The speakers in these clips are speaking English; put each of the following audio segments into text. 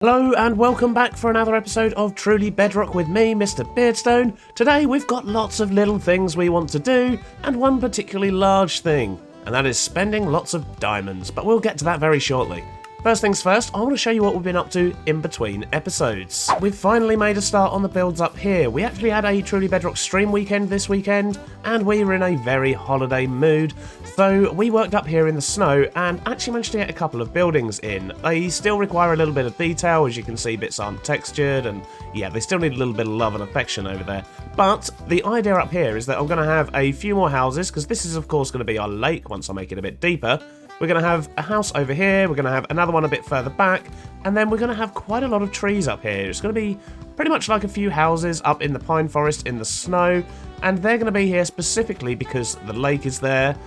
Hello and welcome back for another episode of Truly Bedrock with me, Mr. Beardstone. Today we've got lots of little things we want to do, and one particularly large thing, and that is spending lots of diamonds, but we'll get to that very shortly. First things first, I want to show you what we've been up to in between episodes. We've finally made a start on the builds up here. We actually had a Truly Bedrock stream weekend this weekend, and we were in a very holiday mood. So we worked up here in the snow and actually managed to get a couple of buildings in. They still require a little bit of detail, as you can see bits aren't textured, and yeah, they still need a little bit of love and affection over there. But the idea up here is that I'm going to have a few more houses, because this is of course going to be our lake once I make it a bit deeper. We're going to have a house over here, we're going to have another one a bit further back, and then we're going to have quite a lot of trees up here. It's going to be pretty much like a few houses up in the pine forest in the snow, and they're going to be here specifically because the lake is there.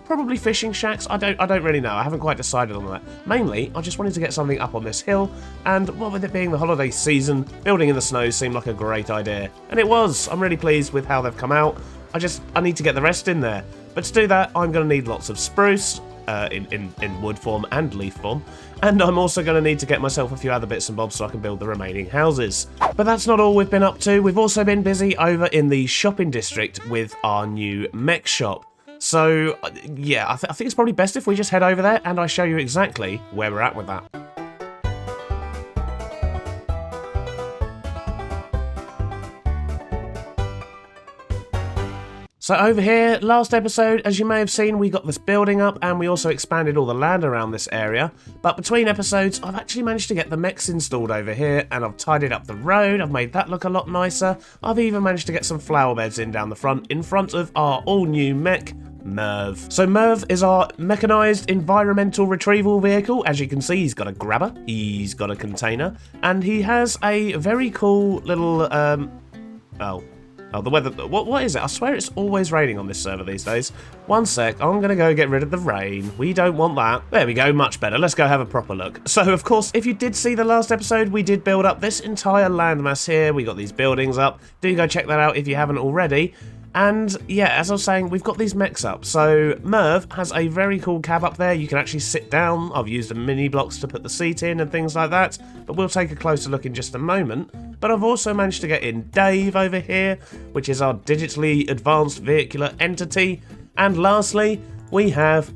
Probably fishing shacks, I don't really know, I haven't quite decided on that. Mainly, I just wanted to get something up on this hill, and well, with it being the holiday season, building in the snow seemed like a great idea. And it was. I'm really pleased with how they've come out. I need to get the rest in there. But to do that, I'm going to need lots of spruce, in wood form and leaf form, and I'm also going to need to get myself a few other bits and bobs so I can build the remaining houses. But that's not all we've been up to. We've also been busy over in the shopping district with our new mech shop. So yeah, I think it's probably best if we just head over there and I show you exactly where we're at with that. So over here, last episode, as you may have seen, we got this building up and we also expanded all the land around this area. But between episodes, I've actually managed to get the mechs installed over here, and I've tidied up the road, I've made that look a lot nicer. I've even managed to get some flower beds in down the front, in front of our all-new mech, Merv. So Merv is our mechanised environmental retrieval vehicle. As you can see, he's got a grabber, he's got a container, and he has a very cool little, Oh, the weather. What is it? I swear it's always raining on this server these days. One sec, I'm going to go get rid of the rain. We don't want that. There we go, much better. Let's go have a proper look. So, of course, if you did see the last episode, we did build up this entire landmass here. We got these buildings up. Do go check that out if you haven't already. And yeah, as I was saying, we've got these mechs up. So Merv has a very cool cab up there. You can actually sit down. I've used the mini blocks to put the seat in and things like that. But we'll take a closer look in just a moment. But I've also managed to get in Dave over here, which is our digitally advanced vehicular entity. And lastly, we have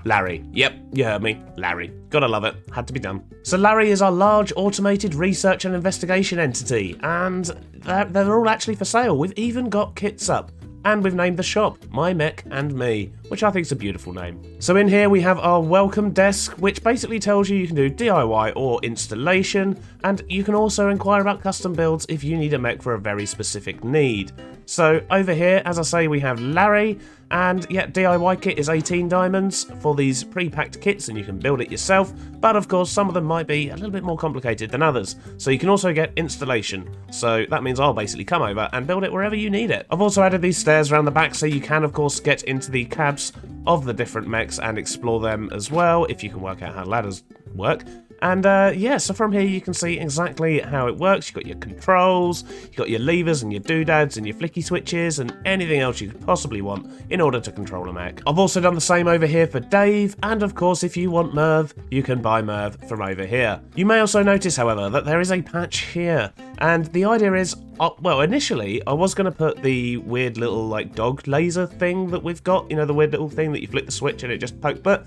Larry. Yep, you heard me. Larry. Gotta love it. Had to be done. So Larry is our large automated research and investigation entity. And they're all actually for sale. We've even got kits up. And we've named the shop My Mech and Me, which I think is a beautiful name. So in here we have our welcome desk, which basically tells you can do DIY or installation, and you can also inquire about custom builds if you need a mech for a very specific need. So over here, as I say, we have Larry, and yeah, DIY kit is 18 diamonds for these pre-packed kits, and you can build it yourself, but of course some of them might be a little bit more complicated than others. So you can also get installation, so that means I'll basically come over and build it wherever you need it. I've also added these stairs around the back so you can of course get into the cabs of the different mechs and explore them as well, if you can work out how ladders work. And yeah, so from here you can see exactly how it works. You've got your controls, you've got your levers and your doodads and your flicky switches and anything else you could possibly want in order to control a mech. I've also done the same over here for Dave, and of course if you want Merv, you can buy Merv from over here. You may also notice, however, that there is a patch here, and the idea is, well, initially I was going to put the weird little like dog laser thing that we've got, you know, the weird little thing that you flick the switch and it just pokes, but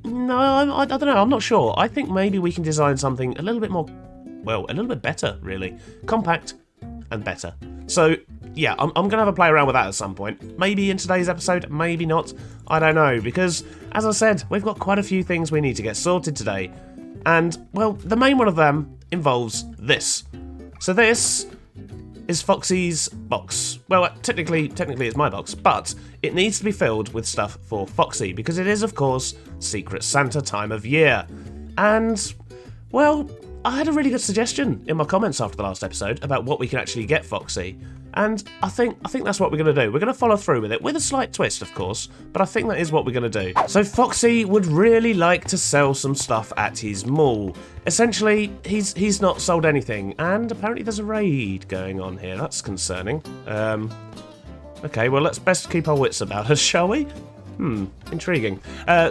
no, I don't know, I'm not sure. I think maybe we can design something a little bit more, well, a little bit better, really. Compact and better. So, yeah, I'm going to have a play around with that at some point. Maybe in today's episode, maybe not. I don't know, because, as I said, we've got quite a few things we need to get sorted today. And, well, the main one of them involves this. So this is Foxy's box. Well, technically it's my box, but it needs to be filled with stuff for Foxy, because it is, of course, Secret Santa time of year. And, well, I had a really good suggestion in my comments after the last episode about what we can actually get Foxy. And I think that's what we're going to do. We're going to follow through with it, with a slight twist, of course, but I think that is what we're going to do. So Foxy would really like to sell some stuff at his mall. Essentially, he's not sold anything, and apparently there's a raid going on here. That's concerning. Okay, well, let's best keep our wits about us, shall we? Intriguing.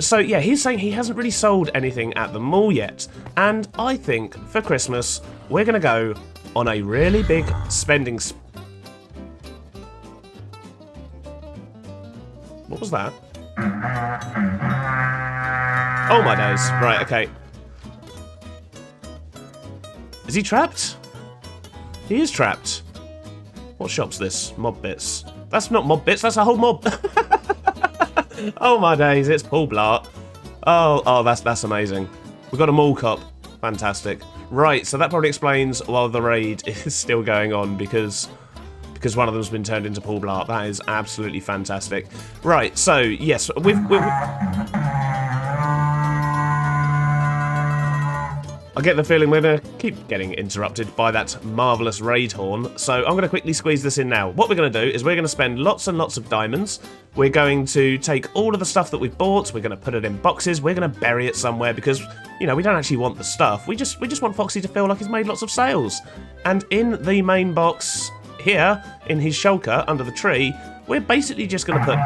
So yeah, he's saying he hasn't really sold anything at the mall yet. And I think for Christmas, we're going to go on a really big spending What was that? Oh my days. Right, okay. Is he trapped? He is trapped. What shop's this? Mob bits. That's not mob bits, that's a whole mob. Oh my days, it's Paul Blart. Oh, that's amazing. We've got a mall cop. Fantastic. Right, so that probably explains why the raid is still going on, because one of them's been turned into Paul Blart. That is absolutely fantastic. Right, so yes, I get the feeling we're going to keep getting interrupted by that marvellous raid horn, so I'm going to quickly squeeze this in now. What we're going to do is we're going to spend lots and lots of diamonds. We're going to take all of the stuff that we've bought, we're going to put it in boxes, we're going to bury it somewhere because, you know, we don't actually want the stuff. We just want Foxy to feel like he's made lots of sales. And in the main box here, in his shulker under the tree, we're basically just going to put...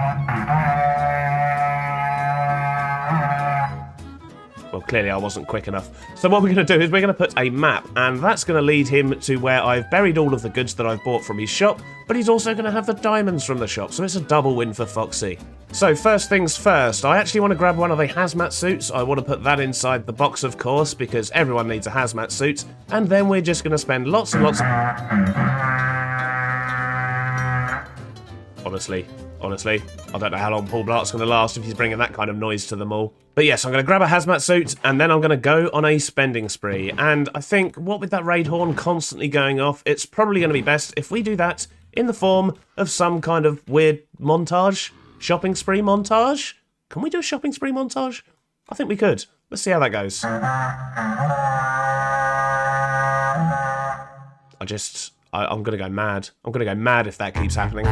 Well, clearly I wasn't quick enough. So what we're going to do is we're going to put a map, and that's going to lead him to where I've buried all of the goods that I've bought from his shop, but he's also going to have the diamonds from the shop, so it's a double win for Foxy. So first things first, I actually want to grab one of the hazmat suits. I want to put that inside the box, of course, because everyone needs a hazmat suit, and then we're just going to spend lots and lots of... Honestly, I don't know how long Paul Blart's going to last if he's bringing that kind of noise to them all. But yes, I'm going to grab a hazmat suit, and then I'm going to go on a spending spree. And I think, what with that raid horn constantly going off, it's probably going to be best if we do that in the form of some kind of weird montage. Shopping spree montage? Can we do a shopping spree montage? I think we could. Let's see how that goes. I'm going to go mad. I'm going to go mad if that keeps happening.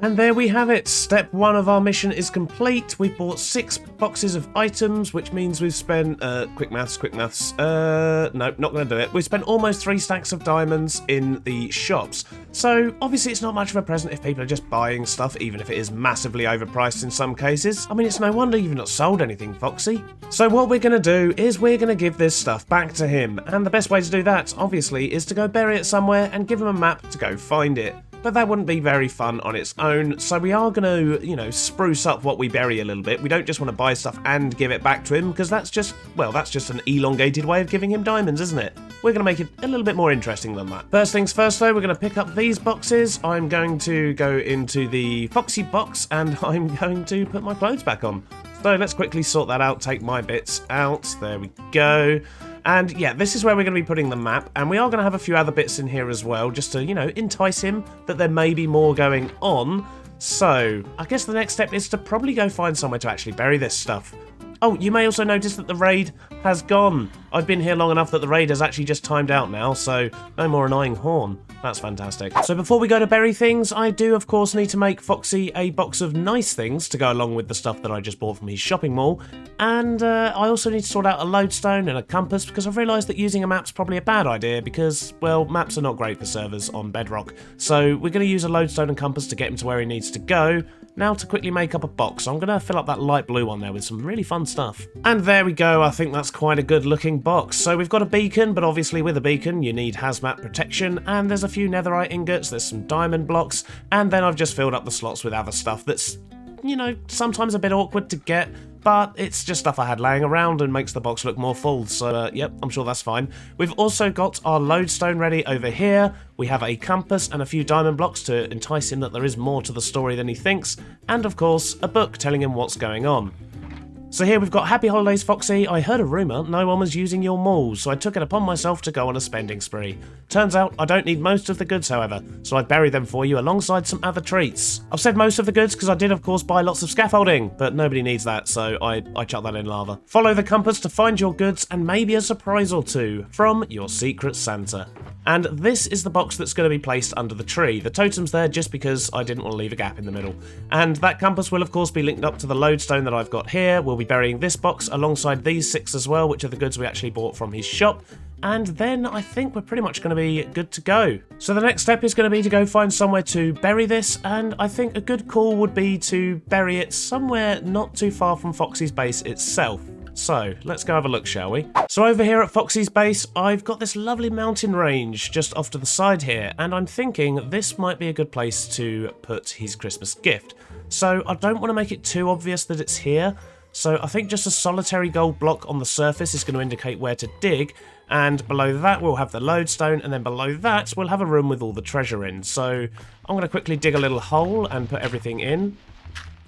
And there we have it. Step 1 of our mission is complete. We've bought 6 boxes of items, which means we've spent... quick maths. No, not going to do it. We've spent almost 3 stacks of diamonds in the shops. So, obviously it's not much of a present if people are just buying stuff, even if it is massively overpriced in some cases. I mean, it's no wonder you've not sold anything, Foxy. So what we're going to do is we're going to give this stuff back to him. And the best way to do that, obviously, is to go bury it somewhere and give him a map to go find it. But that wouldn't be very fun on its own, so we are going to, you know, spruce up what we bury a little bit. We don't just want to buy stuff and give it back to him, because that's just, well, that's just an elongated way of giving him diamonds, isn't it? We're going to make it a little bit more interesting than that. First things first, though, we're going to pick up these boxes. I'm going to go into the Foxy box, and I'm going to put my clothes back on. So let's quickly sort that out, take my bits out. There we go. And yeah, this is where we're going to be putting the map, and we are going to have a few other bits in here as well, just to, you know, entice him that there may be more going on. So I guess the next step is to probably go find somewhere to actually bury this stuff. Oh, you may also notice that the raid has gone. I've been here long enough that the raid has actually just timed out now, so no more annoying horn. That's fantastic. So before we go to bury things, I do of course need to make Foxy a box of nice things to go along with the stuff that I just bought from his shopping mall. And I also need to sort out a lodestone and a compass, because I've realised that using a map's probably a bad idea because, well, maps are not great for servers on Bedrock. So we're going to use a lodestone and compass to get him to where he needs to go. Now to quickly make up a box, I'm going to fill up that light blue one there with some really fun stuff. And there we go, I think that's quite a good looking box. So we've got a beacon, but obviously with a beacon you need hazmat protection, and there's a few netherite ingots, there's some diamond blocks, and then I've just filled up the slots with other stuff that's, you know, sometimes a bit awkward to get, but it's just stuff I had laying around and makes the box look more full, so yep, I'm sure that's fine. We've also got our lodestone ready over here. We have a compass and a few diamond blocks to entice him that there is more to the story than he thinks, and of course, a book telling him what's going on. So here we've got Happy Holidays, Foxy. I heard a rumour no one was using your malls, so I took it upon myself to go on a spending spree. Turns out I don't need most of the goods, however, so I buried them for you alongside some other treats. I've said most of the goods because I did of course buy lots of scaffolding, but nobody needs that, so I chucked that in lava. Follow the compass to find your goods and maybe a surprise or two from your secret Santa. And this is the box that's going to be placed under the tree. The totem's there just because I didn't want to leave a gap in the middle. And that compass will of course be linked up to the lodestone that I've got here. We'll be burying this box alongside these 6 as well, which are the goods we actually bought from his shop. And then I think we're pretty much going to be good to go. So the next step is going to be to go find somewhere to bury this, and I think a good call would be to bury it somewhere not too far from Foxy's base itself. So, let's go have a look, shall we? So over here at Foxy's base, I've got this lovely mountain range just off to the side here, and I'm thinking this might be a good place to put his Christmas gift. So I don't want to make it too obvious that it's here, so I think just a solitary gold block on the surface is going to indicate where to dig, and below that we'll have the lodestone, and then below that we'll have a room with all the treasure in. So I'm going to quickly dig a little hole and put everything in.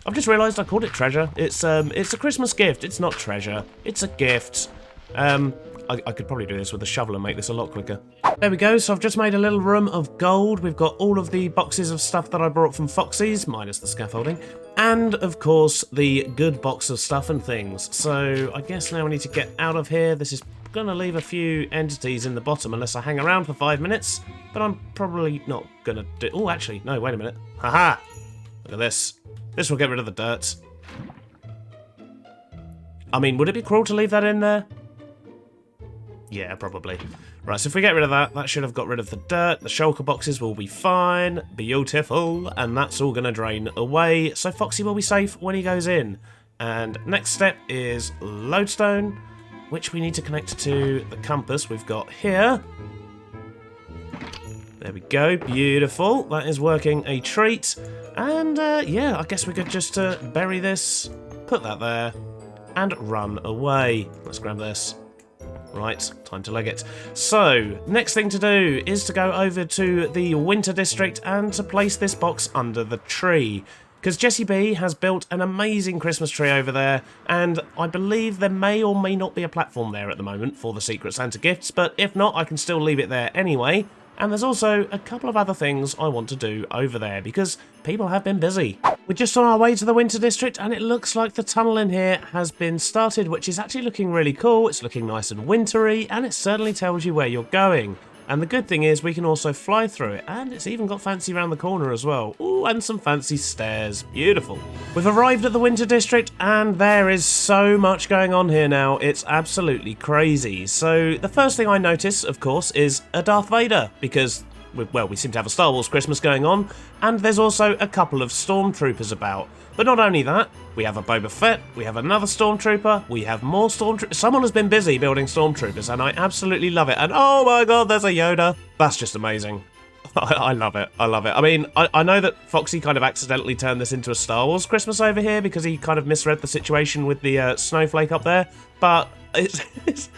I've just realised I called it treasure. It's a Christmas gift. It's not treasure. It's a gift. I could probably do this with a shovel and make this a lot quicker. There we go. So I've just made a little room of gold. We've got all of the boxes of stuff that I brought from Foxy's, minus the scaffolding, and of course the good box of stuff and things. So I guess now we need to get out of here. This is going to leave a few entities in the bottom unless I hang around for 5 minutes, but I'm probably not going to do... Oh, actually, no, wait a minute. Haha! Look at this. This will get rid of the dirt. I mean, would it be cruel to leave that in there? Yeah, probably. Right, so if we get rid of that, that should have got rid of the dirt. The shulker boxes will be fine. Beautiful. And that's all going to drain away. So Foxy will be safe when he goes in. And next step is lodestone, which we need to connect to the compass we've got here. There we go. Beautiful. That is working a treat. And yeah, I guess we could just bury this, put that there, and run away. Let's grab this. Right, time to leg it. So, next thing to do is to go over to the Winter District and to place this box under the tree. Because Jessie B has built an amazing Christmas tree over there, and I believe there may or may not be a platform there at the moment for the Secret Santa gifts, but if not, I can still leave it there anyway. And there's also a couple of other things I want to do over there, because people have been busy. We're just on our way to the Winter District, and it looks like the tunnel in here has been started, which is actually looking really cool. It's looking nice and wintry, and it certainly tells you where you're going. And the good thing is we can also fly through it, and it's even got fancy around the corner as well. Ooh, and some fancy stairs. Beautiful. We've arrived at the Winter District, and there is so much going on here now. It's absolutely crazy. So the first thing I notice, of course, is a Darth Vader, because, well, we seem to have a Star Wars Christmas going on, and there's also a couple of stormtroopers about. But not only that, we have a Boba Fett, we have another stormtrooper, we have more stormtroopers. Someone has been busy building stormtroopers, and I absolutely love it. And oh my god, there's a Yoda. That's just amazing. I love it. I love it. I mean, I know that Foxy kind of accidentally turned this into a Star Wars Christmas over here because he kind of misread the situation with the snowflake up there. But it's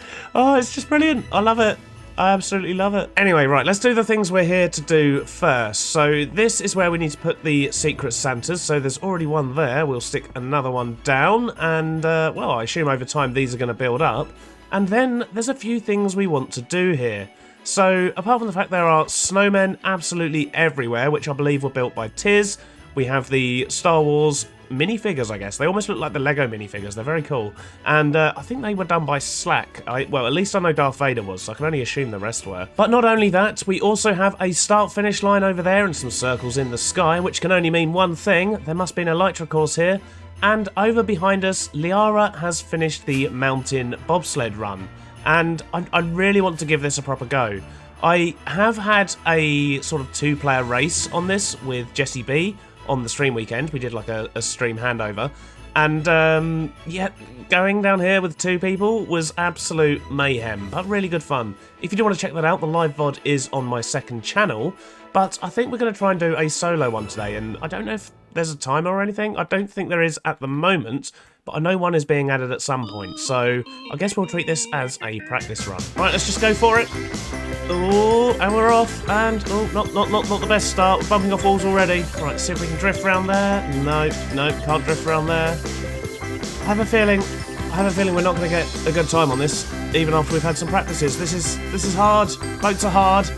just brilliant. I love it. I absolutely love it. Anyway, right, let's do the things we're here to do first. So this is where we need to put the secret Santas. So there's already one there. We'll stick another one down. And, well, I assume over time these are going to build up. And then there's a few things we want to do here. So apart from the fact there are snowmen absolutely everywhere, which I believe were built by Tiz, we have the Star Wars minifigures, I guess. They almost look like the Lego minifigures. They're very cool. And I think they were done by Slack. Well, at least I know Darth Vader was, so I can only assume the rest were. But not only that, we also have a start-finish line over there and some circles in the sky, which can only mean one thing. There must be an Elytra course here. And over behind us, Liara has finished the mountain bobsled run. And I really want to give this a proper go. I have had a sort of two-player race on this with Jessie B on the stream weekend. We did like a stream handover. And yeah, going down here with two people was absolute mayhem, but really good fun. If you do want to check that out, the live VOD is on my second channel. But I think we're going to try and do a solo one today. And I don't know if there's a timer or anything. I don't think there is at the moment. But I know one is being added at some point. So I guess we'll treat this as a practice run. Right, let's just go for it. Oh, and we're off, and oh, not the best start. We're bumping off walls already. Right, see if we can drift around there. No, can't drift around there. I have a feeling we're not going to get a good time on this, even after we've had some practices. This is hard. Boats are hard.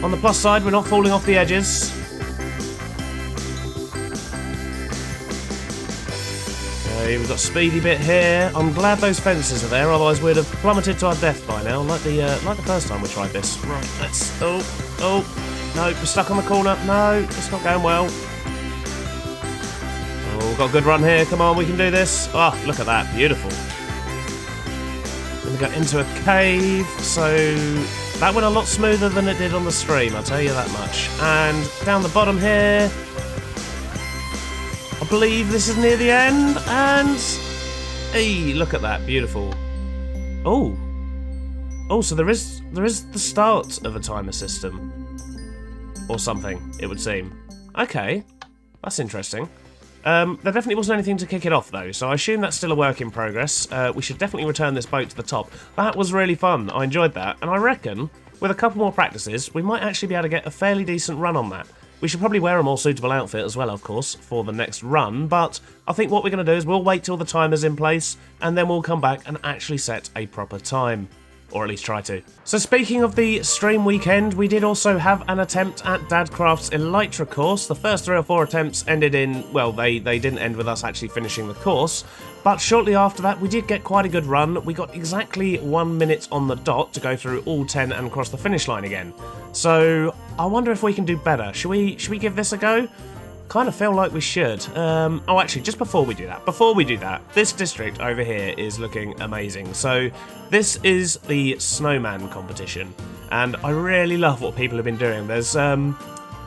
On the plus side, we're not falling off the edges. We've got a speedy bit here. I'm glad those fences are there, otherwise we'd have plummeted to our death by now, like the first time we tried this. Right, let's... Oh, no, we're stuck on the corner. No, it's not going well. Oh, we've got a good run here. Come on, we can do this. Oh, look at that. Beautiful. Then we got into a cave, so that went a lot smoother than it did on the stream, I'll tell you that much. And down the bottom here... I believe this is near the end, and... Hey, look at that, beautiful. Oh. Oh, so there is the start of a timer system. Or something, it would seem. Okay, that's interesting. There definitely wasn't anything to kick it off, though, so I assume that's still a work in progress. We should definitely return this boat to the top. That was really fun, I enjoyed that, and I reckon, with a couple more practices, we might actually be able to get a fairly decent run on that. We should probably wear a more suitable outfit as well, of course, for the next run, but I think what we're going to do is we'll wait till the timer's in place, and then we'll come back and actually set a proper time. Or at least try to. So speaking of the stream weekend, we did also have an attempt at Dadcraft's Elytra course. The first 3 or 4 attempts ended in, well, they didn't end with us actually finishing the course. But shortly after that, we did get quite a good run. We got exactly 1 minute on the dot to go through all 10 and cross the finish line again. So I wonder if we can do better. Should we give this a go? Kind of feel like we should. Oh, actually, just before we do that, this district over here is looking amazing. So this is the snowman competition, and I really love what people have been doing. There's some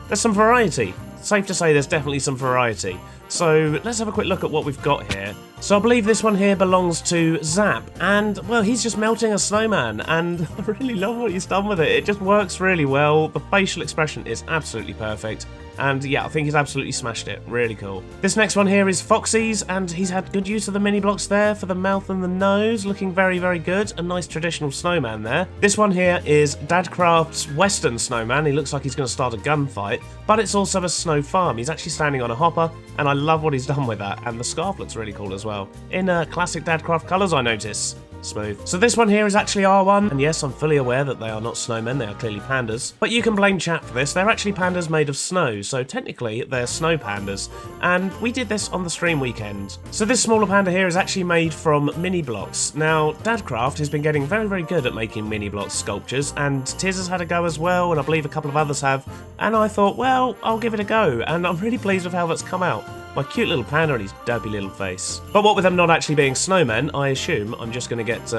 variety. Safe to say there's definitely some variety. So let's have a quick look at what we've got here. So I believe this one here belongs to Zap, and well, he's just melting a snowman, and I really love what he's done with it. It just works really well. The facial expression is absolutely perfect. And yeah, I think he's absolutely smashed it. Really cool. This next one here is Foxy's, and he's had good use of the mini blocks there for the mouth and the nose. Looking very, very good. A nice traditional snowman there. This one here is Dadcraft's Western snowman. He looks like he's going to start a gunfight, but it's also a snow farm. He's actually standing on a hopper, and I love what he's done with that. And the scarf looks really cool as well. In classic Dadcraft colours, I notice. Smooth. So this one here is actually R1, and yes, I'm fully aware that they are not snowmen, they are clearly pandas. But you can blame chat for this, they're actually pandas made of snow, so technically they're snow pandas. And we did this on the stream weekend. So this smaller panda here is actually made from mini blocks. Now, Dadcraft has been getting very, very good at making mini block sculptures, and Tiz has had a go as well, and I believe a couple of others have. And I thought, well, I'll give it a go, and I'm really pleased with how that's come out. My cute little panda and his dopey little face. But what with them not actually being snowmen, I assume I'm just going to get,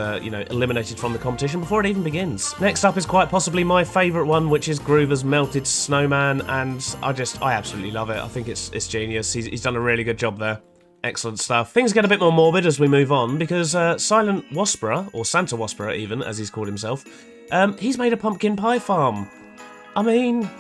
eliminated from the competition before it even begins. Next up is quite possibly my favourite one, which is Groover's Melted Snowman, and I absolutely love it. I think it's genius. He's done a really good job there. Excellent stuff. Things get a bit more morbid as we move on, because Silent Waspera, or Santa Waspera even, as he's called himself, he's made a pumpkin pie farm. I mean...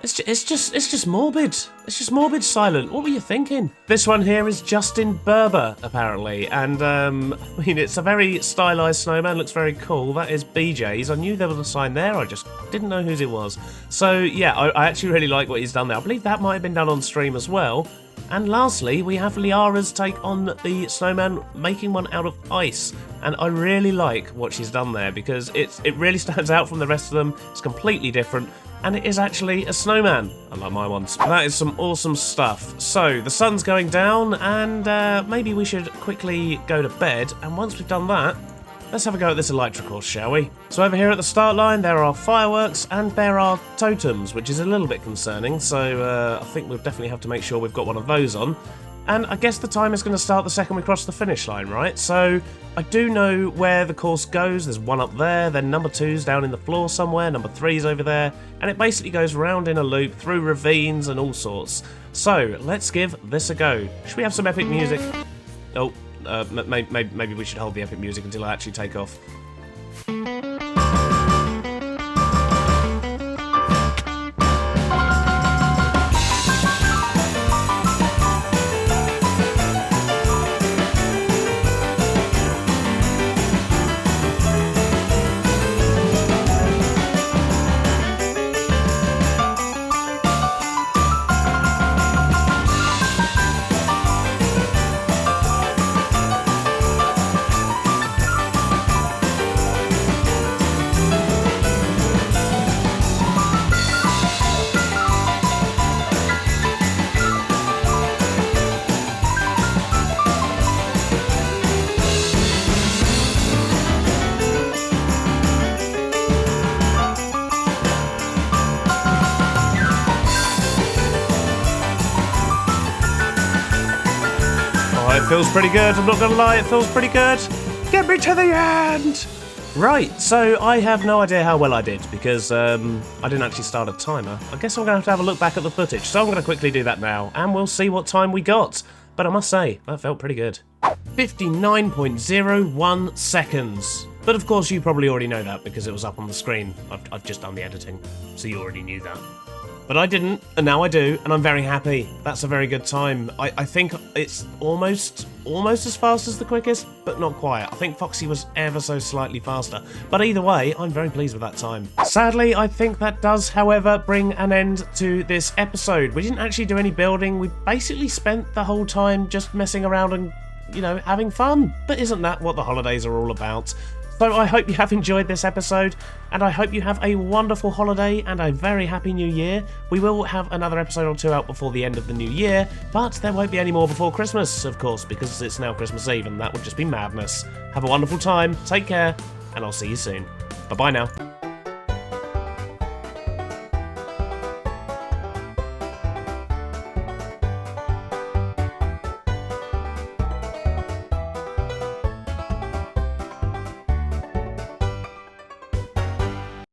It's just morbid. It's just morbid, Silent. What were you thinking? This one here is Justin Berber, apparently, and I mean, it's a very stylized snowman. Looks very cool. That is BJ's. I knew there was a sign there. I just didn't know whose it was. So yeah, I actually really like what he's done there. I believe that might have been done on stream as well. And lastly, we have Liara's take on the snowman, making one out of ice. And I really like what she's done there because it really stands out from the rest of them. It's completely different. And it is actually a snowman, unlike my ones. That is some awesome stuff. So, the sun's going down, and maybe we should quickly go to bed. And once we've done that, let's have a go at this Elytra course, shall we? So over here at the start line, there are fireworks, and there are totems, which is a little bit concerning. So, I think we'll definitely have to make sure we've got one of those on. And I guess the time is going to start the second we cross the finish line, right? So I do know where the course goes. There's one up there, then number 2's down in the floor somewhere, number 3's over there, and it basically goes round in a loop through ravines and all sorts. So let's give this a go. Should we have some epic music? Oh, maybe we should hold the epic music until I actually take off. It feels pretty good, I'm not gonna lie, it feels pretty good. Get me to the end! Right, so I have no idea how well I did, because I didn't actually start a timer. I guess I'm gonna have a look back at the footage, so I'm gonna quickly do that now, and we'll see what time we got. But I must say, that felt pretty good. 59.01 seconds. But of course you probably already know that, because it was up on the screen. I've just done the editing, so you already knew that. But I didn't, and now I do, and I'm very happy. That's a very good time. I think it's almost as fast as the quickest, but not quite. I think Foxy was ever so slightly faster. But either way, I'm very pleased with that time. Sadly, I think that does, however, bring an end to this episode. We didn't actually do any building. We basically spent the whole time just messing around and, you know, having fun. But isn't that what the holidays are all about? So I hope you have enjoyed this episode, and I hope you have a wonderful holiday and a very happy new year. We will have another episode or two out before the end of the new year, but there won't be any more before Christmas, of course, because it's now Christmas Eve, and that would just be madness. Have a wonderful time, take care, and I'll see you soon. Bye-bye now.